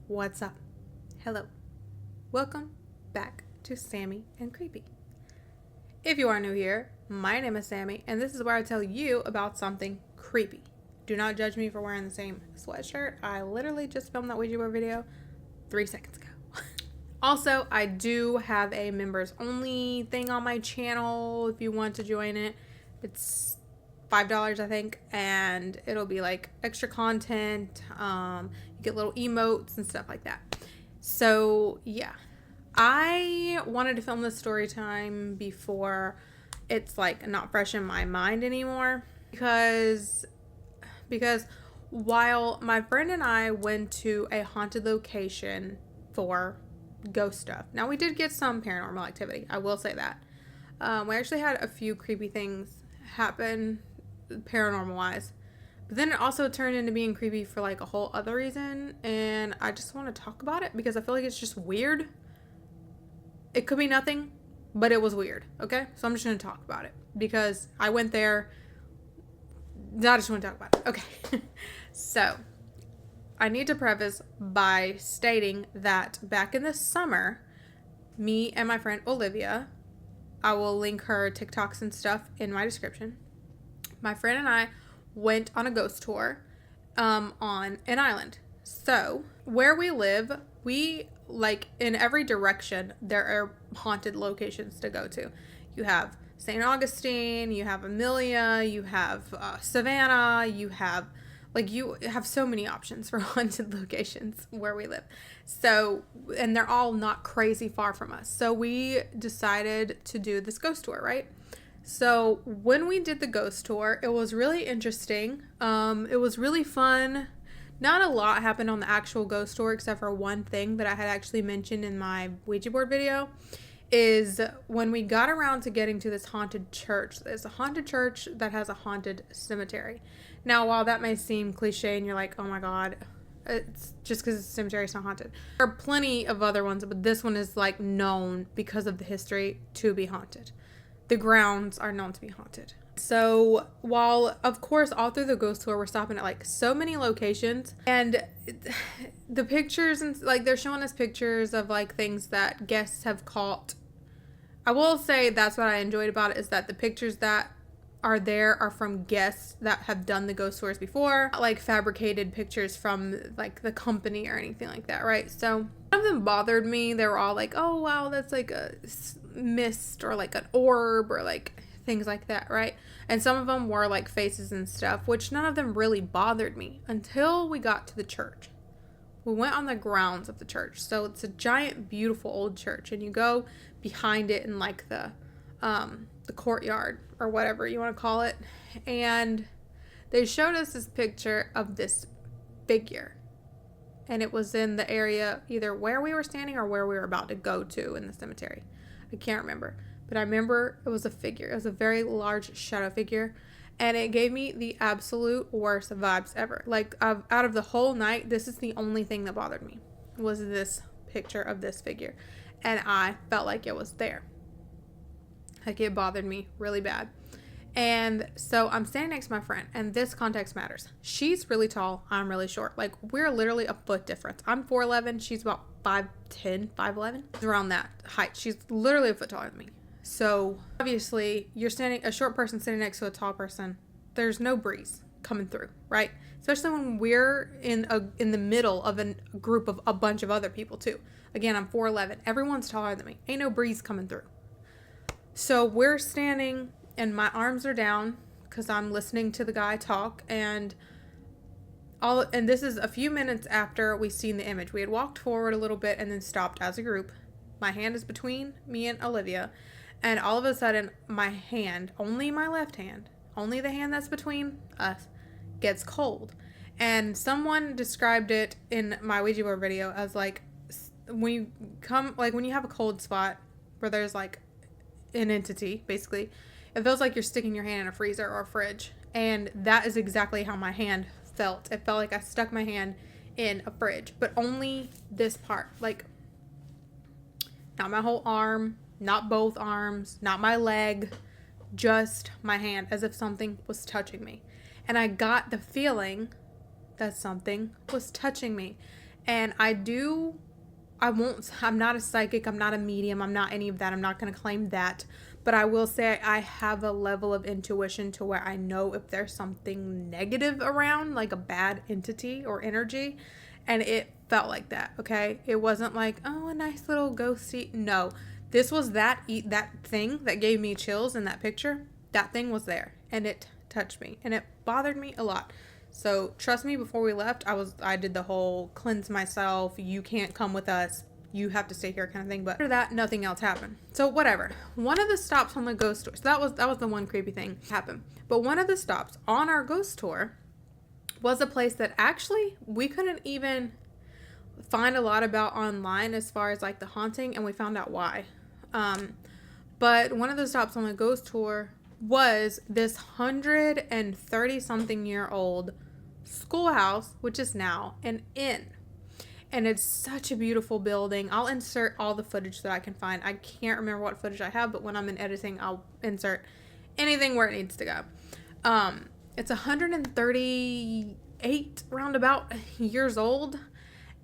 What's up? Hello. Welcome back to Sammy and Creepy. If you are new here, my name is Sammy, and this is where I tell you about something creepy. Do not judge me for wearing the same sweatshirt. I literally just filmed that Ouija board video 3 seconds ago. Also, I do have a members only thing on my channel if you want to join it. It's $5, I think, and it'll be like extra content. You get little emotes and stuff like that. So yeah, I wanted to film this story time before it's like not fresh in my mind anymore, because while my friend and I went to a haunted location for ghost stuff, now we did get some paranormal activity, I will say that. We actually had a few creepy things happen paranormal wise, but then it also turned into being creepy for like a whole other reason, and I just want to talk about it because I feel like it's just weird. It could be nothing, but it was weird. Okay, so I'm just gonna talk about it because I went there. I just want to talk about it. Okay. So I need to preface by stating that back in the summer, me and my friend Olivia, I will link her TikToks and stuff in my description, my friend and I went on a ghost tour on an island. So where we live, we like in every direction there are haunted locations to go to. You have St. Augustine, you have Amelia, you have Savannah, you have so many options for haunted locations where we live. So, and they're all not crazy far from us. So we decided to do this ghost tour, right? So when we did the ghost tour, it was really interesting. It was really fun. Not a lot happened on the actual ghost tour except for one thing that I had actually mentioned in my Ouija board video, is when we got around to getting to this haunted church. There's a haunted church that has a haunted cemetery. Now, while that may seem cliche and you're like, oh my God, it's just because it's a cemetery, it's not haunted. There are plenty of other ones, but this one is like known because of the history to be haunted. The grounds are known to be haunted. So while, of course, all through the ghost tour, we're stopping at like so many locations, and the pictures and like they're showing us pictures of like things that guests have caught. I will say that's what I enjoyed about it, is that the pictures that are there are from guests that have done the ghost tours before, not like fabricated pictures from like the company or anything like that, right? So none of them bothered me. They were all like, oh wow, that's like a mist or like an orb or like things like that, right? And some of them were like faces and stuff, which none of them really bothered me until we got to the church. We went on the grounds of the church. So it's a giant, beautiful old church, and you go behind it in like the courtyard or whatever you want to call it. And they showed us this picture of this figure, and it was in the area either where we were standing or where we were about to go to in the cemetery. I can't remember, but I remember it was a figure. It was a very large shadow figure, and it gave me the absolute worst vibes ever. Like, out of the whole night, this is the only thing that bothered me, was this picture of this figure, and I felt like it was there. Like, it bothered me really bad. And so I'm standing next to my friend, and this context matters. She's really tall, I'm really short. Like, we're literally a foot difference. I'm 4'11", she's about 5'10", 5'11", around that height. She's literally a foot taller than me. So obviously you're standing, a short person sitting next to a tall person, there's no breeze coming through, right? Especially when we're in the middle of a group of a bunch of other people too. Again, I'm 4'11", everyone's taller than me, ain't no breeze coming through. So we're standing and my arms are down because I'm listening to the guy talk, and this is a few minutes after we seen the image. We had walked forward a little bit and then stopped as a group. My hand is between me and Olivia, and all of a sudden my hand, only my left hand, only the hand that's between us, gets cold. And someone described it in my Ouija board video as like when you have a cold spot where there's like an entity, basically, it feels like you're sticking your hand in a freezer or a fridge. And that is exactly how my hand felt. It felt like I stuck my hand in a fridge, but only this part, like not my whole arm, not both arms, not my leg, just my hand, as if something was touching me. And I got the feeling that something was touching me. And I'm not a psychic, I'm not a medium, I'm not any of that. I'm not going to claim that. But I will say I have a level of intuition to where I know if there's something negative around, like a bad entity or energy. And it felt like that, okay? It wasn't like, oh, a nice little ghosty. No, this was that thing that gave me chills in that picture. That thing was there, and it touched me, and it bothered me a lot. So trust me, before we left, I did the whole cleanse myself. You can't come with us. You have to stay here kind of thing. But after that, nothing else happened. So whatever. One of the stops on the ghost tour. So that was the one creepy thing happened. But one of the stops on our ghost tour was a place that actually we couldn't even find a lot about online as far as like the haunting, and we found out why. But one of the stops on the ghost tour was this 130 something year old schoolhouse, which is now an inn. And it's such a beautiful building. I'll insert all the footage that I can find. I can't remember what footage I have, but when I'm in editing, I'll insert anything where it needs to go. It's 138 roundabout years old,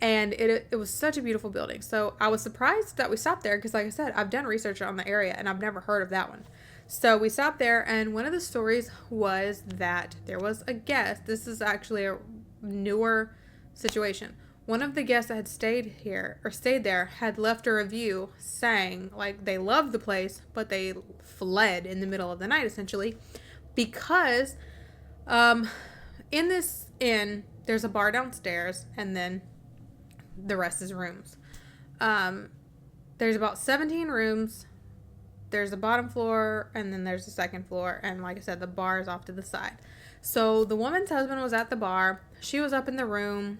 and it was such a beautiful building. So I was surprised that we stopped there because, like I said, I've done research on the area and I've never heard of that one. So we stopped there, and one of the stories was that there was a guest. This is actually a newer situation. One of the guests that had stayed there had left a review saying like they loved the place, but they fled in the middle of the night essentially because in this inn there's a bar downstairs and then the rest is rooms. There's about 17 rooms. There's a bottom floor and then there's a second floor, and like I said, the bar is off to the side. So the woman's husband was at the bar. She was up in the room.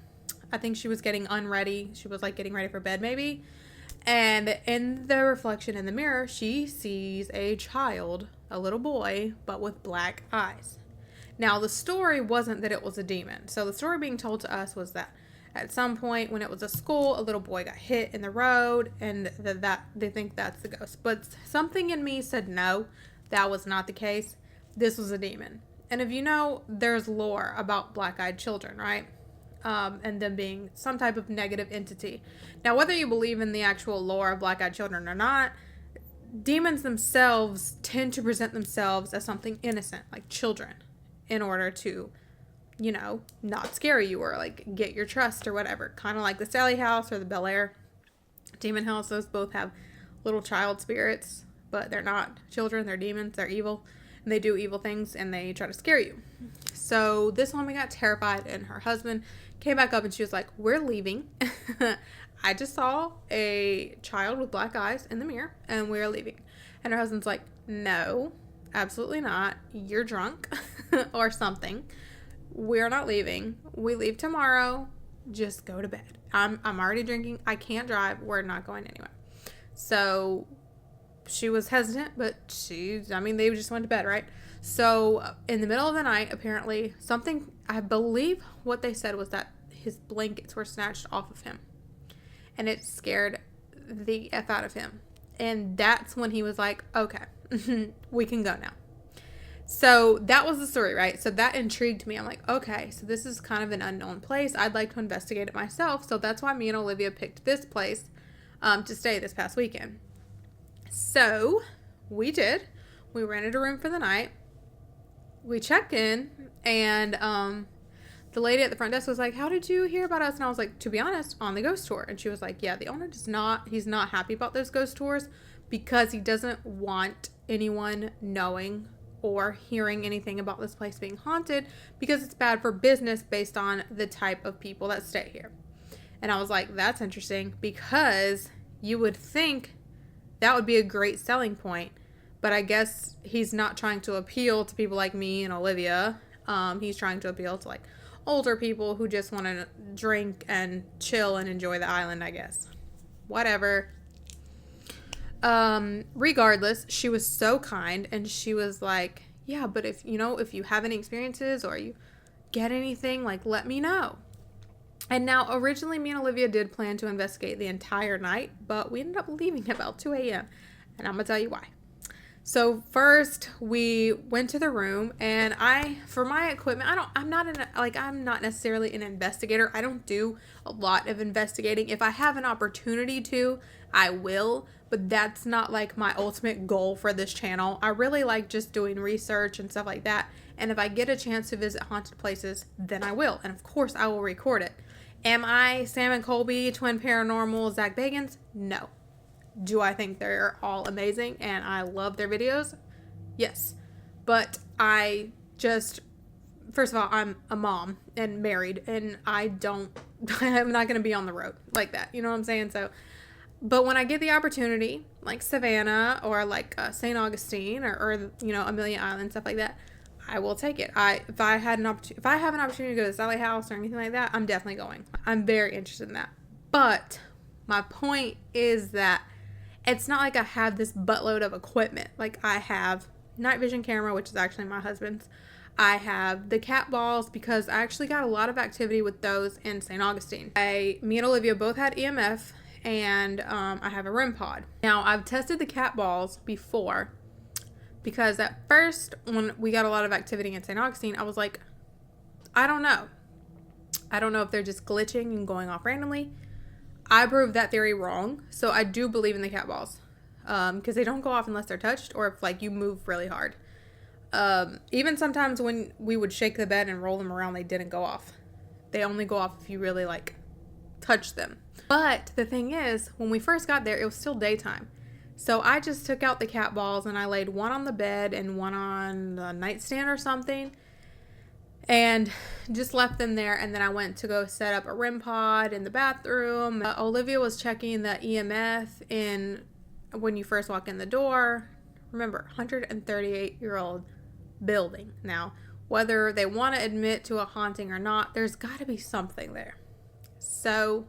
I think she was getting unready. She was like getting ready for bed maybe. And in the reflection in the mirror, she sees a child, a little boy, but with black eyes. Now, the story wasn't that it was a demon. So the story being told to us was that at some point when it was a school, a little boy got hit in the road, and that they think that's the ghost. But something in me said no, that was not the case. This was a demon. And if you know, there's lore about black-eyed children, right? And them being some type of negative entity. Now, whether you believe in the actual lore of black-eyed children or not, demons themselves tend to present themselves as something innocent, like children, in order to, you know, not scare you or like get your trust or whatever. Kind of like the Sally House or the Bel Air demon house. Those both have little child spirits, but they're not children. They're demons. They're evil. And they do evil things and they try to scare you. So this woman got terrified, and her husband came back up and she was like, we're leaving. I just saw a child with black eyes in the mirror and we're leaving. And her husband's like, no, absolutely not. You're drunk or something. We're not leaving. We leave tomorrow. Just go to bed. I'm already drinking. I can't drive. We're not going anywhere. So she was hesitant, but they just went to bed, right? So in the middle of the night, apparently something, I believe what they said was that his blankets were snatched off of him, and it scared the F out of him. And that's when he was like, okay, we can go now. So that was the story, right? So that intrigued me. I'm like, okay, so this is kind of an unknown place. I'd like to investigate it myself. So that's why me and Olivia picked this place to stay this past weekend. So we did. We rented a room for the night. We checked in, and the lady at the front desk was like, how did you hear about us? And I was like, to be honest, on the ghost tour. And she was like, yeah, the owner he's not happy about those ghost tours because he doesn't want anyone knowing or hearing anything about this place being haunted because it's bad for business based on the type of people that stay here. And I was like, that's interesting, because you would think that would be a great selling point. But I guess he's not trying to appeal to people like me and Olivia. He's trying to appeal to like older people who just want to drink and chill and enjoy the island, I guess. Whatever. Regardless, she was so kind, and she was like, yeah, but if you have any experiences or you get anything, like, let me know. And now, originally, me and Olivia did plan to investigate the entire night, but we ended up leaving about 2 a.m. And I'm going to tell you why. So first we went to the room, and for my equipment, I'm not necessarily an investigator. I don't do a lot of investigating. If I have an opportunity to, I will, but that's not like my ultimate goal for this channel. I really like just doing research and stuff like that. And if I get a chance to visit haunted places, then I will. And of course I will record it. Am I Sam and Colby, Twin Paranormal, Zach Bagans? No. Do I think they're all amazing and I love their videos? Yes. But first of all, I'm a mom and married, and I'm not going to be on the road like that. You know what I'm saying? So, but when I get the opportunity, like Savannah or like St. Augustine or Amelia Island, stuff like that, I will take it. If I have an opportunity to go to Sally House or anything like that, I'm definitely going. I'm very interested in that. But my point is that it's not like I have this buttload of equipment. Like, I have night vision camera, which is actually my husband's. I have the cat balls because I actually got a lot of activity with those in St. Augustine. Me and Olivia both had EMF, and I have a REM pod. Now, I've tested the cat balls before because at first, when we got a lot of activity in St. Augustine, I was like, I don't know. I don't know if they're just glitching and going off randomly. I proved that theory wrong, so I do believe in the cat balls, because they don't go off unless they're touched or if like you move really hard. Even sometimes when we would shake the bed and roll them around, they didn't go off. They only go off if you really like touch them. But the thing is, when we first got there, it was still daytime. So I just took out the cat balls and I laid one on the bed and one on the nightstand or something, and just left them there. And then I went to go set up a REM pod in the bathroom. Olivia was checking the EMF when you first walk in the door. Remember, 138-year-old building. Now, whether they want to admit to a haunting or not, there's got to be something there. So,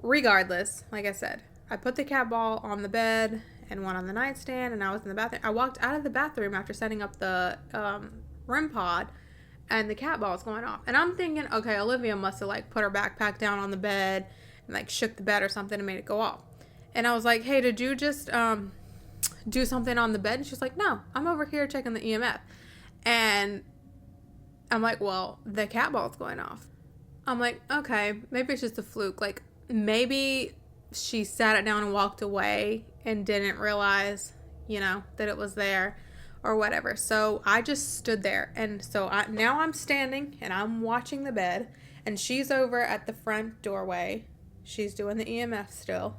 regardless, like I said, I put the cat ball on the bed and one on the nightstand, and I was in the bathroom. I walked out of the bathroom after setting up the REM pod, and the cat ball's going off. And I'm thinking, okay, Olivia must have like put her backpack down on the bed and like shook the bed or something and made it go off. And I was like, hey, did you just do something on the bed? And she's like, no, I'm over here checking the EMF. And I'm like, well, the cat ball's going off. I'm like, okay, maybe it's just a fluke. Like, maybe she sat it down and walked away and didn't realize, that it was there or whatever. So I just stood there. And so now I'm standing and I'm watching the bed, and she's over at the front doorway. She's doing the EMF still,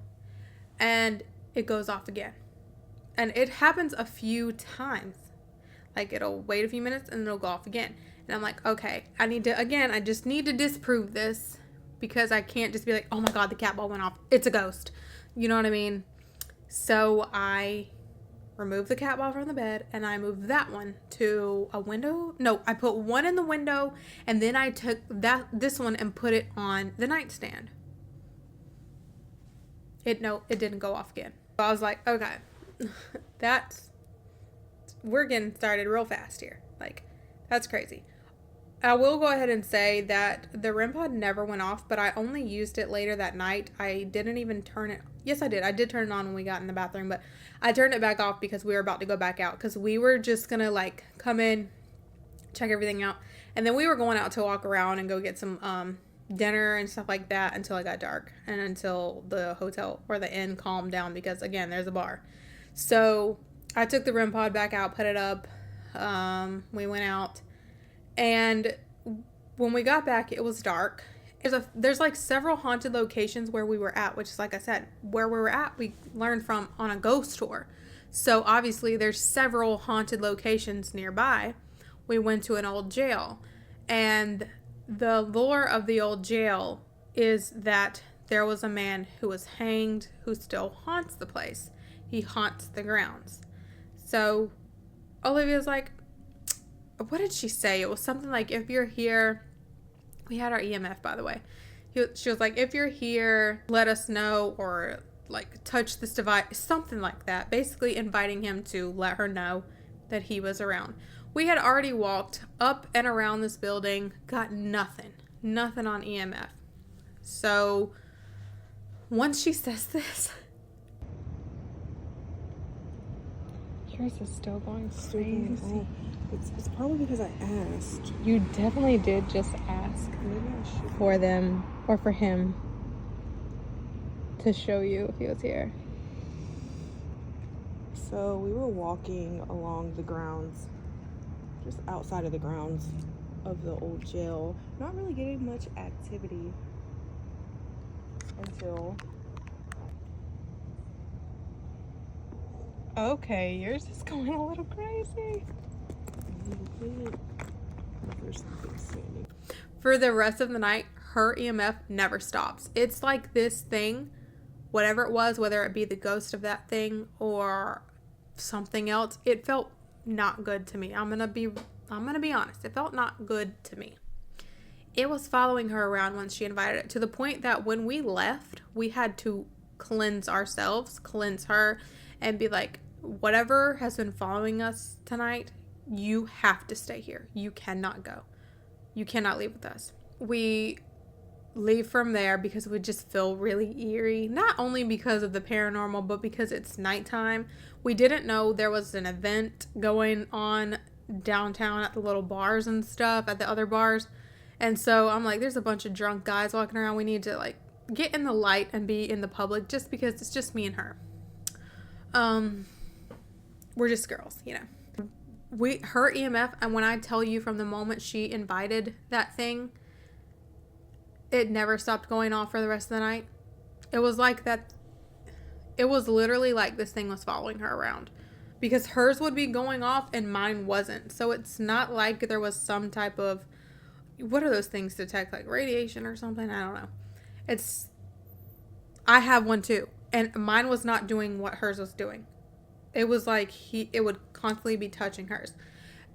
and it goes off again. And it happens a few times. Like, it'll wait a few minutes and it'll go off again. And I'm like, okay, I just need to disprove this, because I can't just be like, oh my God, the cat ball went off. It's a ghost. You know what I mean? So I removed the cat ball from the bed, and I moved that one to a window. No, I put one in the window, and then I took this one and put it on the nightstand. It didn't go off again. So I was like, okay, we're getting started real fast here. Like, that's crazy. I will go ahead and say that the REM pod never went off, but I only used it later that night. I didn't even turn it. Yes, I did. I did turn it on when we got in the bathroom, but I turned it back off because we were about to go back out, because we were just going to like come in, check everything out. And then we were going out to walk around and go get some dinner and stuff like that until it got dark, and until the hotel or the inn calmed down, because again, there's a bar. So I took the REM pod back out, put it up. We went out, and when we got back, it was dark. There's like several haunted locations where we were at, which is, like I said, where we were at, we learned from on a ghost tour. So obviously there's several haunted locations nearby. We went to an old jail, and the lore of the old jail is that there was a man who was hanged who still haunts the place. He haunts the grounds. So Olivia's like, what did she say? It was something like, if you're here, we had our EMF, by the way. She was like, if you're here, let us know, or like touch this device, something like that. Basically inviting him to let her know that he was around. We had already walked up and around this building, got nothing on EMF. So once she says this, Yours is still going Still crazy. going up. It's probably because I asked. You definitely did just ask Maybe I should. for them or for him to show you if he was here. So we were walking along the grounds, just outside of the grounds of the old jail, not really getting much activity until... Okay, yours is going a little crazy. There's something standing. For the rest of the night, her EMF never stops. It's like this thing, whatever it was, whether it be the ghost of that thing or something else, it felt not good to me. I'm gonna be honest. It felt not good to me. It was following her around when she invited it, to the point that when we left, we had to cleanse ourselves, cleanse her, and be like, whatever has been following us tonight, you have to stay here. You cannot go. You cannot leave with us. We leave from there because we just feel really eerie, not only because of the paranormal, but because it's nighttime. We didn't know there was an event going on downtown at the little bars and stuff, at the other bars. And so I'm like, there's a bunch of drunk guys walking around. We need to like get in the light and be in the public, just because it's just me and her. We're just girls, you know. Her EMF, and when I tell you, from the moment she invited that thing, it never stopped going off for the rest of the night. It was like that. It was literally like this thing was following her around, because hers would be going off and mine wasn't. So it's not like there was some type of, what are those things detect, like radiation or something? I don't know. I have one too, and mine was not doing what hers was doing. It was like it would constantly be touching hers.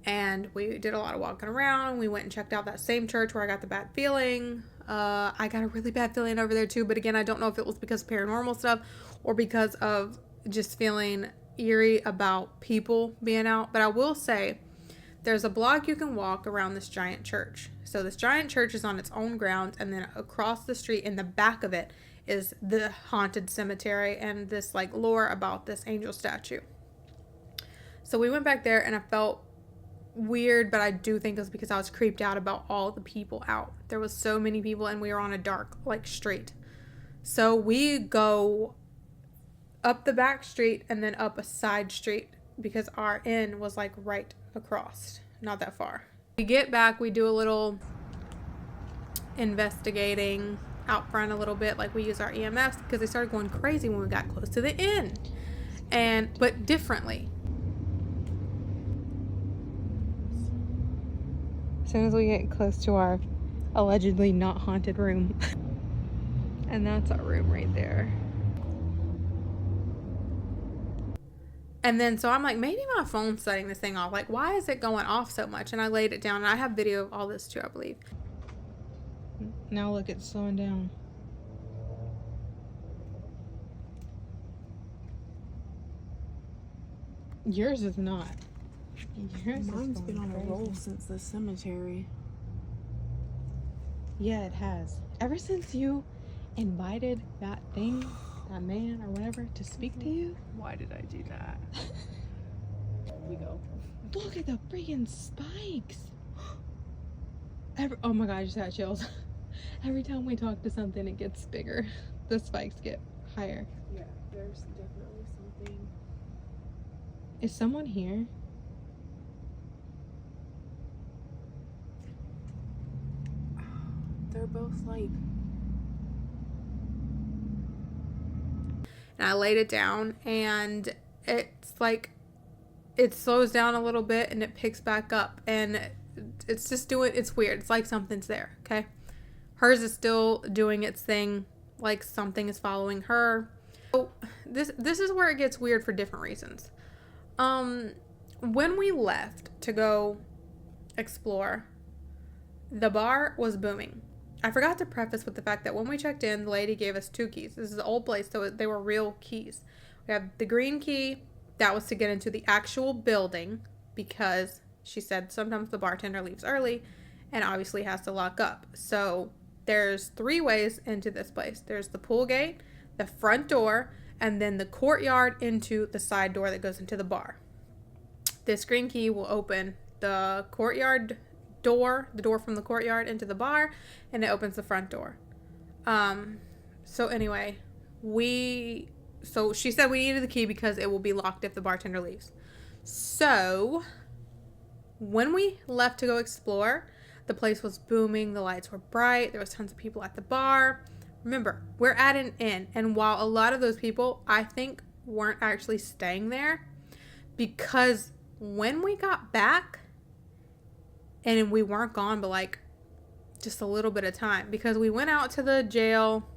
And we did a lot of walking around. We went and checked out that same church where I got the bad feeling. I got a really bad feeling over there too. But again, I don't know if it was because of paranormal stuff or because of just feeling eerie about people being out. But I will say, there's a block you can walk around this giant church. So this giant church is on its own grounds. And then across the street in the back of it is the haunted cemetery and this like lore about this angel statue. So we went back there and I felt weird, but I do think it was because I was creeped out about all the people out. There was so many people and we were on a dark like street. So we go up the back street and then up a side street because our inn was like right across, not that far. We get back, we do a little investigating out front a little bit, like we use our EMFs because they started going crazy when we got close to the inn, but differently. As soon as we get close to our allegedly not haunted room, and that's our room right there. And then so I'm like, maybe my phone's setting this thing off. Like, why is it going off so much? And I laid it down, and I have video of all this too, I believe. Now look, it's slowing down. Yours is not. Mine's been on a roll since the cemetery. Yeah, it has. Ever since you invited that thing, that man or whatever, to speak to you. Why did I do that? Here we go. Look at the freaking spikes. Oh my god, I just got chills. Every time we talk to something, it gets bigger. The spikes get higher. Yeah, there's definitely something. Is someone here? They're both like... And I laid it down, and it's like, it slows down a little bit and it picks back up, and it's just it's weird. It's like something's there, okay? Hers is still doing its thing, like something is following her. So this is where it gets weird for different reasons. When we left to go explore, the bar was booming. I forgot to preface with the fact that when we checked in, the lady gave us 2 keys. This is an old place, so they were real keys. We have the green key, that was to get into the actual building, because she said sometimes the bartender leaves early and obviously has to lock up. So there's 3 ways into this place. There's the pool gate, the front door, and then the courtyard into the side door that goes into the bar. This green key will open the courtyard door, the door from the courtyard into the bar, and it opens the front door. So anyway, so she said we needed the key because it will be locked if the bartender leaves. So when we left to go explore, the place was booming, the lights were bright, there was tons of people at the bar. Remember, we're at an inn, and while a lot of those people, I think, weren't actually staying there, because when we got back, and we weren't gone but like just a little bit of time, because we went out to the jail,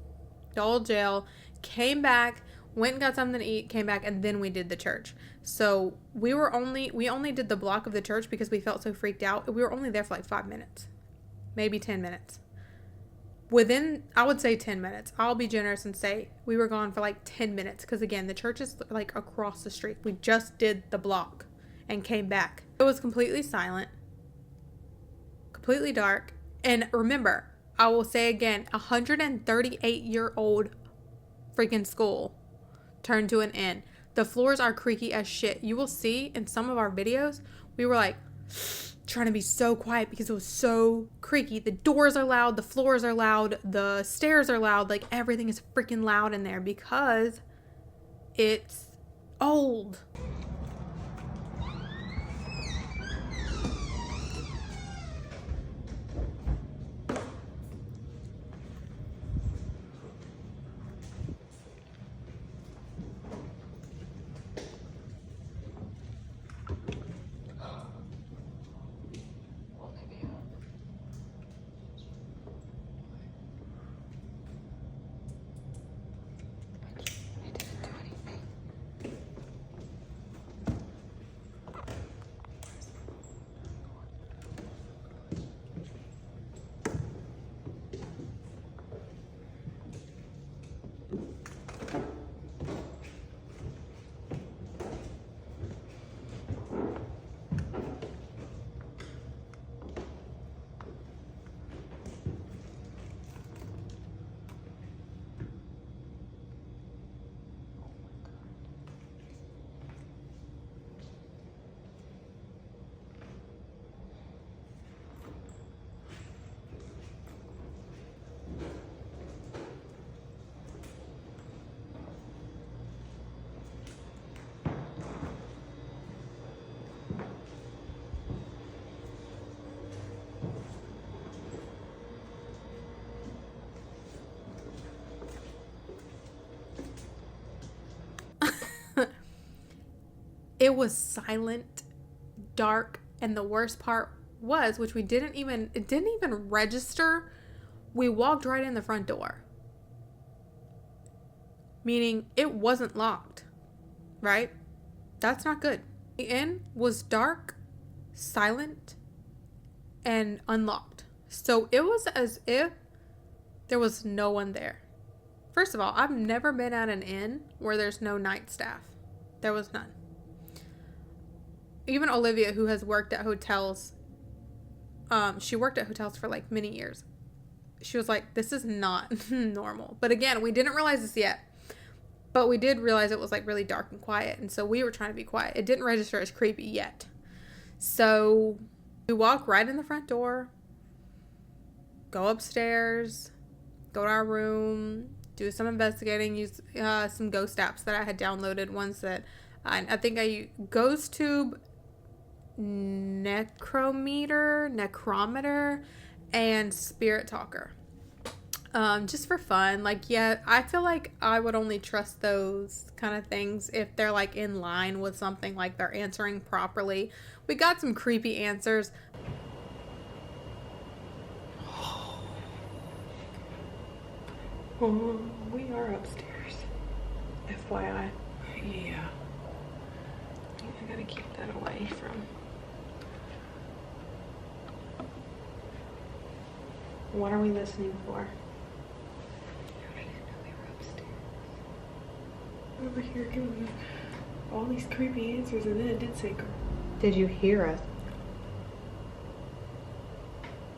the old jail, came back, went and got something to eat, came back, and then we did the church. So we only did the block of the church because we felt so freaked out. We were only there for like 5 minutes, maybe 10 minutes. Within, I would say 10 minutes. I'll be generous and say we were gone for like 10 minutes because, again, the church is like across the street. We just did the block and came back. It was completely silent, completely dark. And remember, I will say again, 138-year-old freaking school turned to an inn. The floors are creaky as shit. You will see in some of our videos, we were like trying to be so quiet because it was so creaky. The doors are loud, the floors are loud, the stairs are loud, like everything is freaking loud in there because it's old. It was silent, dark, and the worst part was, which it didn't even register, we walked right in the front door. Meaning it wasn't locked, right? That's not good. The inn was dark, silent, and unlocked. So it was as if there was no one there. First of all, I've never been at an inn where there's no night staff. There was none. Even Olivia, who has worked at hotels, she worked at hotels for like many years. She was like, this is not normal. But again, we didn't realize this yet. But we did realize it was like really dark and quiet. And so we were trying to be quiet. It didn't register as creepy yet. So we walk right in the front door, go upstairs, go to our room, do some investigating, use some ghost apps that I had downloaded. Ones that I think I use GhostTube, Necrometer, and Spirit Talker. Just for fun. Like, yeah, I feel like I would only trust those kind of things if they're like in line with something, like they're answering properly. We got some creepy answers. We are upstairs, FYI. Yeah, I gotta keep that away from. What are we listening for? I didn't know we were upstairs. Over here giving us all these creepy answers, and then it did say, did you hear us?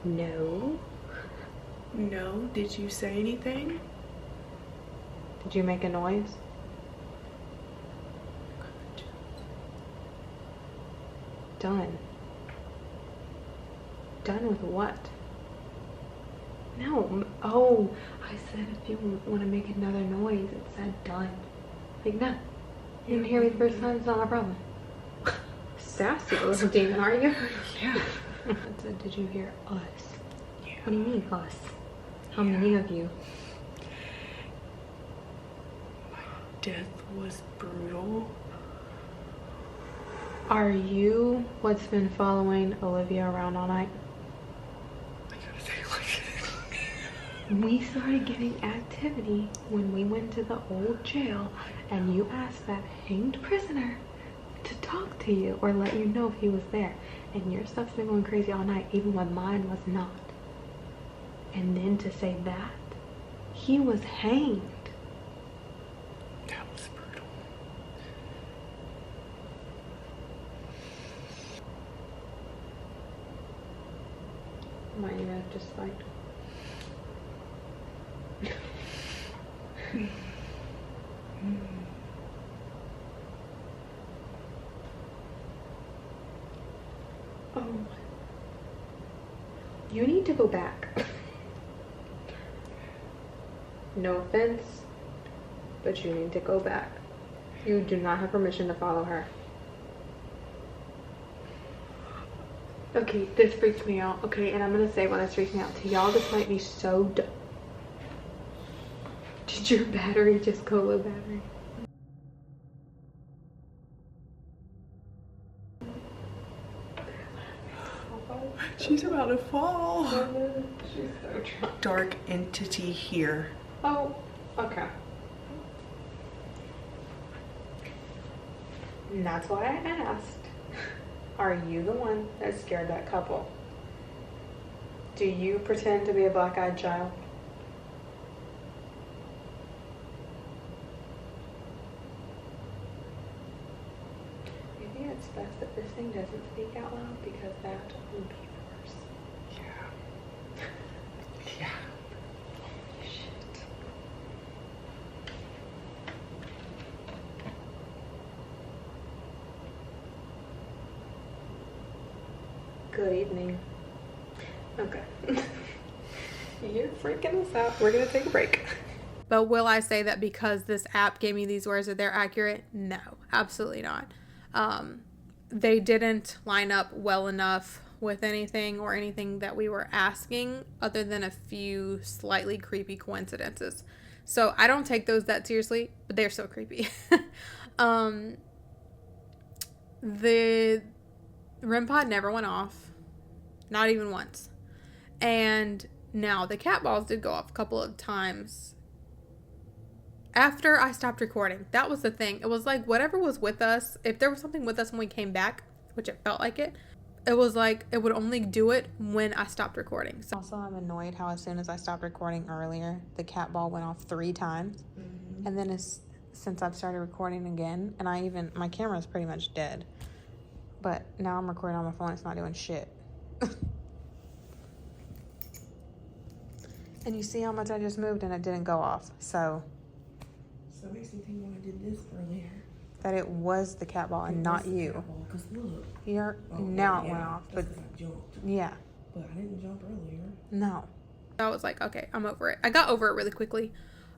No. No. Did you say anything? Did you make a noise? Done. Done with what? No. Oh, I said if you want to make another noise, it said done. Like, no. You didn't hear me the first time, it's not my problem. Sassy little demon, are you? Yeah. I said, did you hear us? Yeah. What do you mean, us? How many of you? Death was brutal. Are you what's been following Olivia around all night? I gotta say, like, We started getting activity when we went to the old jail and you asked that hanged prisoner to talk to you or let you know if he was there. And your stuff's been going crazy all night, even when mine was not. And then to say that, he was hanged. that was brutal. Might you have just like... Oh. You need to go back. No offense, but you need to go back. You do not have permission to follow her. Okay, this freaks me out. Okay, and I'm gonna say why this freaks me out to y'all. This might be so dumb. Did your battery just go low battery? She's about to fall. She's so drunk. Dark entity here. Oh, okay. And that's why I asked. Are you the one that scared that couple? Do you pretend to be a black-eyed child? Maybe it's best that this thing doesn't speak out loud because that would be worse. Yeah. Yeah. Shit. Good evening. Okay. You're freaking us out. We're gonna take a break. But will I say that because this app gave me these words that they're accurate? No, absolutely not. They didn't line up well enough with anything or anything that we were asking other than a few slightly creepy coincidences. So I don't take those that seriously, but they're so creepy. The REM pod never went off. Not even once. And now the cat balls did go off a couple of times after I stopped recording. That was the thing. It was like whatever was with us, if there was something with us when we came back, which it felt like it was like it would only do it when I stopped recording. So also, I'm annoyed how as soon as I stopped recording earlier, the cat ball went off 3 times. Mm-hmm. And then since I've started recording again, and my camera's pretty much dead. But now I'm recording on my phone, it's not doing shit. And you see how much I just moved and it didn't go off. So it makes me think when I did this earlier. That it was the cat ball and not you. Because look. Now it went off. But I jumped. Yeah. But I didn't jump earlier. No. I was like, okay, I'm over it. I got over it really quickly.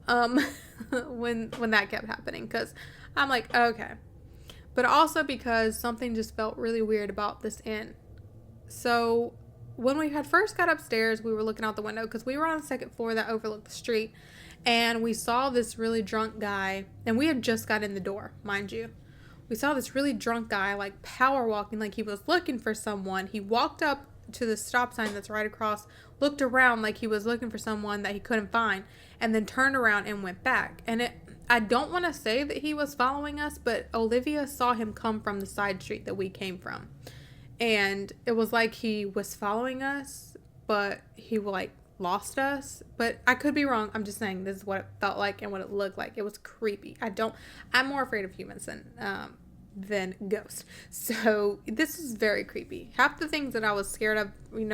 When that kept happening. Because I'm like, okay. But also because something just felt really weird about this inn. So when we had first got upstairs, we were looking out the window because we were on the second floor that overlooked the street. And we saw this really drunk guy. And we had just got in the door, mind you. We saw this really drunk guy like power walking like he was looking for someone. He walked up to the stop sign that's right across, looked around like he was looking for someone that he couldn't find, and then turned around and went back. And I don't want to say that he was following us, but Olivia saw him come from the side street that we came from. And it was like he was following us, but he like lost us. But I could be wrong. I'm just saying this is what it felt like and what it looked like. It was creepy. I'm more afraid of humans than ghosts. So this is very creepy. Half the things that I was scared of,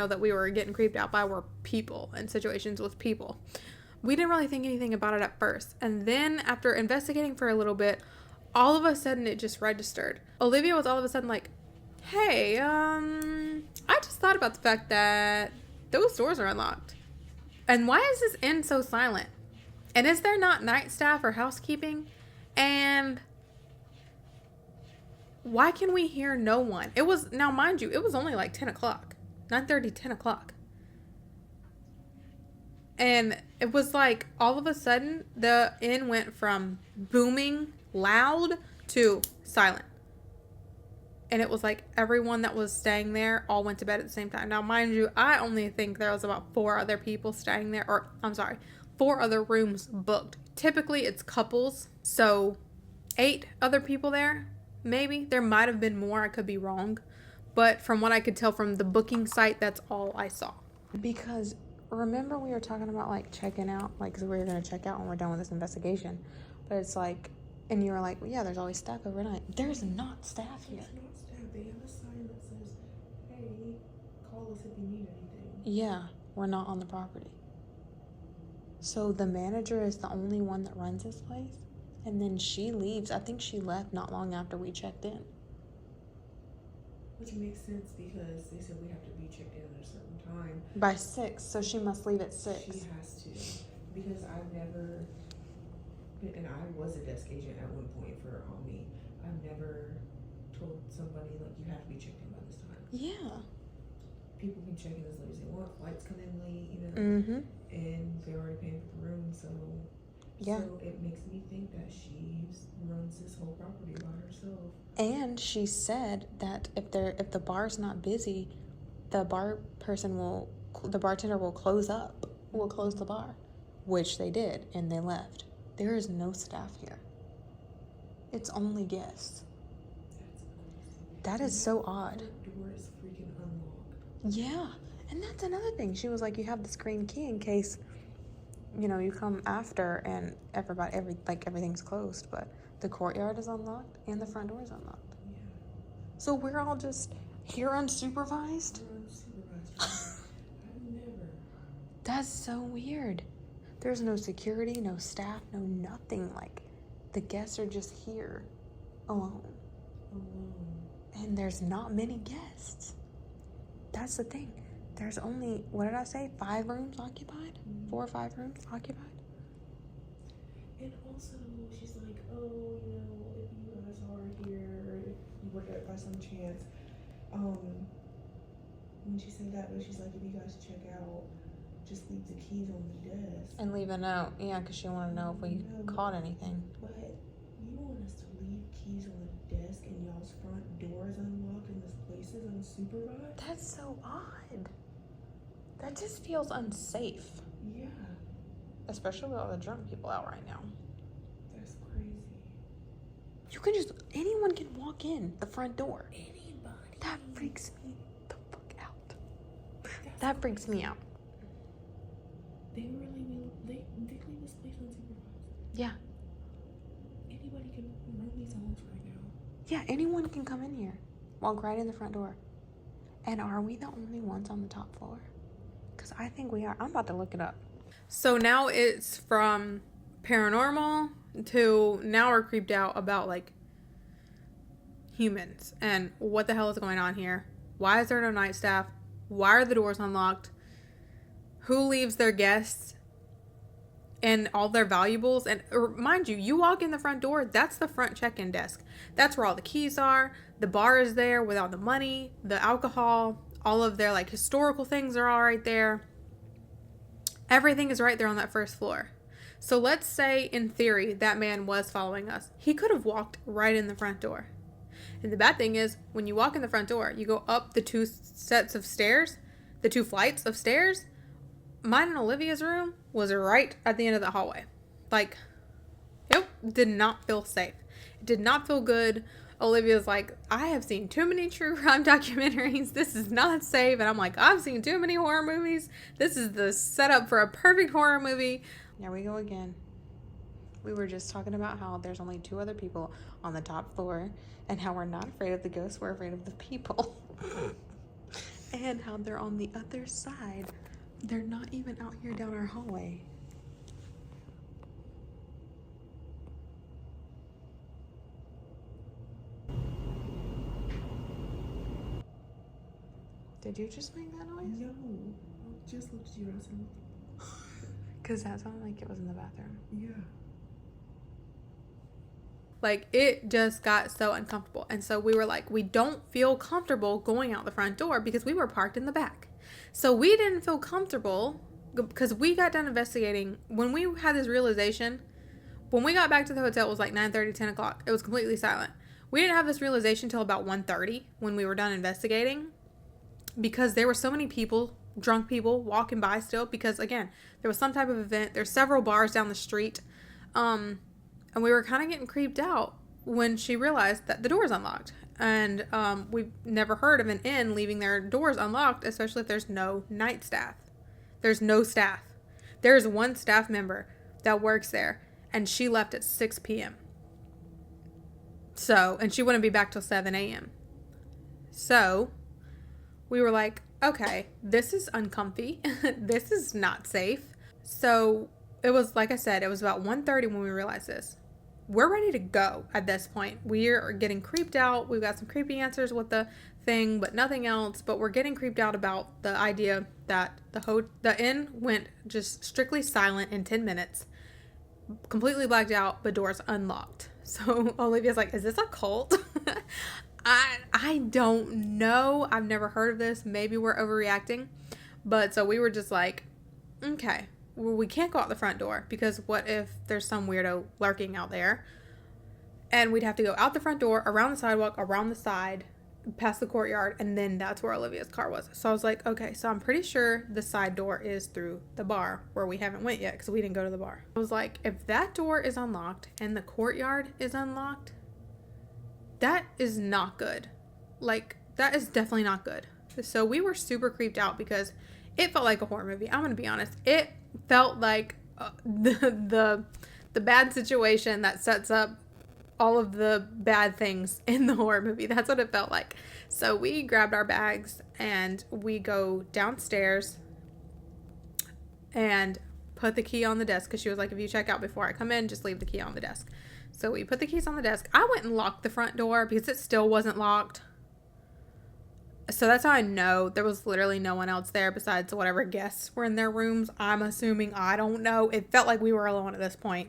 that we were getting creeped out by were people and situations with people. We didn't really think anything about it at first. And then after investigating for a little bit, all of a sudden it just registered. Olivia was all of a sudden like, Hey, I just thought about the fact that those doors are unlocked. And why is this inn so silent? And is there not night staff or housekeeping? And why can we hear no one? It was, now mind you, it was only like 10 o'clock. 9:30, 10 o'clock. And it was like all of a sudden the inn went from booming loud to silent. And it was like everyone that was staying there all went to bed at the same time. Now, mind you, I only think there was about 4 other people staying there. Or, I'm sorry, 4 other rooms booked. Typically, it's couples. So, 8 other people there, maybe. There might have been more. I could be wrong. But from what I could tell from the booking site, that's all I saw. Because remember we were talking about, like, checking out? Like, because we were going to check out when we're done with this investigation. But it's like, and you were like, well, yeah, there's always staff overnight. There's not staff here. They have a sign that says, hey, call us if you need anything. Yeah, we're not on the property. So the manager is the only one that runs this place? And then she leaves. I think she left not long after we checked in. Which makes sense because they said we have to be checked in at a certain time. By 6, so she must leave at 6. She has to. Because I've never been, and I was a desk agent at one point for Omni. I've never told somebody, like, you have to be checked in by this time. Yeah. People can check in as late as they want. Flights come in late, you know. Mm-hmm. And they're already paying for the room, so... Yeah. So it makes me think that she runs this whole property by herself. And she said that if the bar's not busy, the bartender will close the bar, which they did, and they left. There is no staff here. It's only guests. That is so odd. The door is freaking unlocked. Yeah, and that's another thing. She was like, you have the screen key in case, you know, you come after and everything's closed, but the courtyard is unlocked and the front door is unlocked. Yeah. So we're all just here unsupervised? I've never. That's so weird. There's no security, no staff, no nothing. Like, the guests are just here alone. And there's not many guests. That's the thing. There's only, what did I say, 5 rooms occupied? 4 or 5 rooms occupied? And also, she's like, oh, you know, if you guys are here, or if you work out by some chance, when she said that, but she's like, if you guys check out, just leave the keys on the desk. And leave a note, yeah, because she wanted to know if we caught anything. But you want us to leave keys on the desk and y'all's front door is unlocked and this place is unsupervised? That's so odd. That just feels unsafe. Yeah. Especially with all the drunk people out right now. That's crazy. You can just, anyone can walk in the front door. Anybody. That freaks me the fuck out. That freaks me out. They leave this place unsupervised. Yeah. Anybody can run these homes right now. Yeah, anyone can come in here. Walk right in the front door. And are we the only ones on the top floor? Because I think we are. I'm about to look it up. So now it's from paranormal to now we're creeped out about, like, humans. And what the hell is going on here? Why is there no night staff? Why are the doors unlocked? Who leaves their guests and all their valuables? And mind you, you walk in the front door, that's the front check-in desk. That's where all the keys are. The bar is there with all the money, the alcohol, all of their, like, historical things are all right there. Everything is right there on that first floor. So let's say, in theory, that man was following us. He could have walked right in the front door. And the bad thing is, when you walk in the front door, you go up the 2 sets of stairs, the 2 flights of stairs. Mine and Olivia's room was right at the end of the hallway. Like, it did not feel safe. It did not feel good. Olivia's like, I have seen too many true crime documentaries. This is not safe. And I'm like, I've seen too many horror movies. This is the setup for a perfect horror movie. There we go again. We were just talking about how there's only 2 other people on the top floor and how we're not afraid of the ghosts, we're afraid of the people. And how they're on the other side. They're not even out here down our hallway. Did you just make that noise? No. I just looked at you and I said, Because that sounded like it was in the bathroom. yeah. Like, it just got so uncomfortable. And so we were like, we don't feel comfortable going out the front door because we were parked in the back. So we didn't feel comfortable because we got done investigating. When we had this realization, when we got back to the hotel, it was like 9:30, 10 o'clock. It was completely silent. We didn't have this realization until about 1:30 when we were done investigating, because there were so many people, drunk people, walking by still, because, again, there was some type of event. There's several bars down the street. And we were kind of getting creeped out when she realized that the door's unlocked. And we've never heard of an inn leaving their doors unlocked, especially if there's no night staff. There's no staff. There's one staff member that works there, and she left at 6 p.m. So, and she wouldn't be back till 7 a.m. So, we were like, okay, this is uncomfy. This is not safe. So, it was, like I said, it was about 1:30 when we realized this. We're ready to go at this point. We're getting creeped out. We've got some creepy answers with the thing, but nothing else. But we're getting creeped out about the idea that the inn went just strictly silent in 10 minutes. Completely blacked out, but doors unlocked. So Olivia's like, is this a cult? I don't know. I've never heard of this. Maybe we're overreacting. But so we were just like, okay. Well, we can't go out the front door because what if there's some weirdo lurking out there? And we'd have to go out the front door, around the sidewalk, around the side, past the courtyard, and then that's where Olivia's car was. So I was like, okay, so I'm pretty sure the side door is through the bar where we haven't went yet because we didn't go to the bar. I was like, if that door is unlocked and the courtyard is unlocked, that is not good. Like, that is definitely not good. So we were super creeped out because it felt like a horror movie. I'm going to be honest. It felt like the bad situation that sets up all of the bad things in the horror movie. That's what it felt like. So we grabbed our bags and we go downstairs and put the key on the desk because she was like, if you check out before I come in, just leave the key on the desk. So we put the keys on the desk. I went and locked the front door because it still wasn't locked. So that's how I know there was literally no one else there besides whatever guests were in their rooms. I'm assuming. I don't know. It felt like we were alone at this point.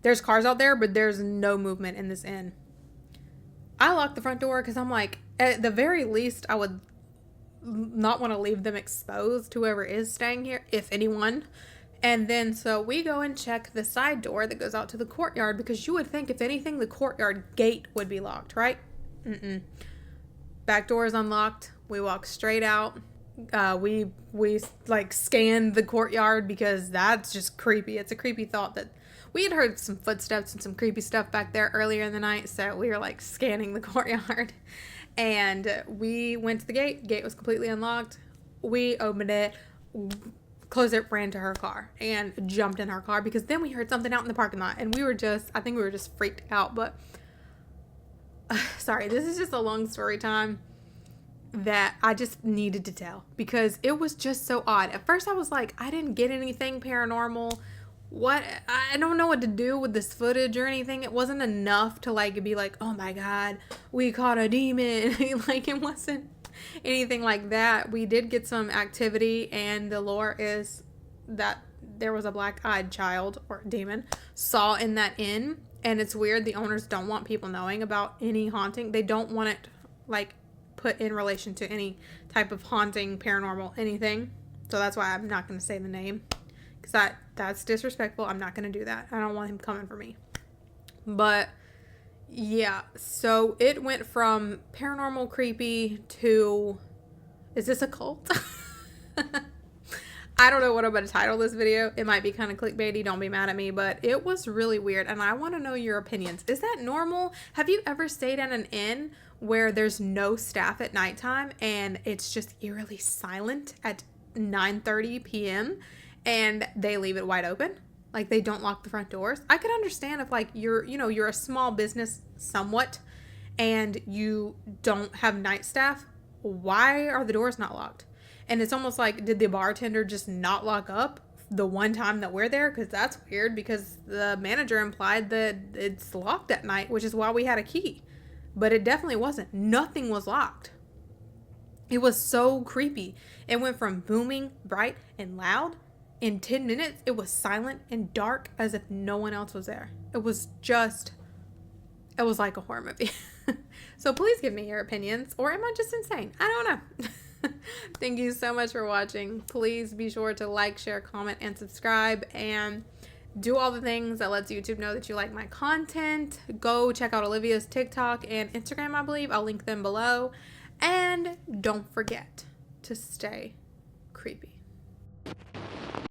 There's cars out there, but there's no movement in this inn. I locked the front door because I'm like, at the very least, I would not want to leave them exposed, whoever is staying here, if anyone. And then so we go and check the side door that goes out to the courtyard because you would think, if anything, the courtyard gate would be locked, right? Mm-mm. Back door is unlocked. We walk straight out. We like scanned the courtyard because that's just creepy. It's a creepy thought that we had heard some footsteps and some creepy stuff back there earlier in the night. So we were like scanning the courtyard, and we went to the gate. Gate was completely unlocked. We opened it, closed it, ran to her car, and jumped in her car because then we heard something out in the parking lot, and I think we were just freaked out. But sorry, this is just a long story time that I just needed to tell because it was just so odd. At first I was like, I didn't get anything paranormal. What? I don't know what to do with this footage or anything. It wasn't enough to like be like, oh my God, we caught a demon. Like, it wasn't anything like that. We did get some activity, and the lore is that there was a black-eyed child or demon saw in that inn. And it's weird. The owners don't want people knowing about any haunting. They don't want it, like, put in relation to any type of haunting, paranormal, anything. So that's why I'm not going to say the name. Because that's disrespectful. I'm not going to do that. I don't want him coming for me. But, yeah. So it went from paranormal, creepy to... Is this a cult? I don't know what I'm going to title this video. It might be kind of clickbaity. Don't be mad at me. But it was really weird. And I want to know your opinions. Is that normal? Have you ever stayed at an inn where there's no staff at nighttime and it's just eerily silent at 9:30 p.m. and they leave it wide open? Like, they don't lock the front doors? I could understand if, like, you're a small business somewhat and you don't have night staff. Why are the doors not locked? And it's almost like, did the bartender just not lock up the one time that we're there? Because that's weird, because the manager implied that it's locked at night, which is why we had a key. But it definitely wasn't. Nothing was locked. It was so creepy. It went from booming, bright, and loud. In 10 minutes, it was silent and dark as if no one else was there. It was like a horror movie. So please give me your opinions, or am I just insane? I don't know. Thank you so much for watching. Please be sure to like, share, comment, and subscribe, and do all the things that lets YouTube know that you like my content. Go check out Olivia's TikTok and Instagram, I believe. I'll link them below. And don't forget to stay creepy.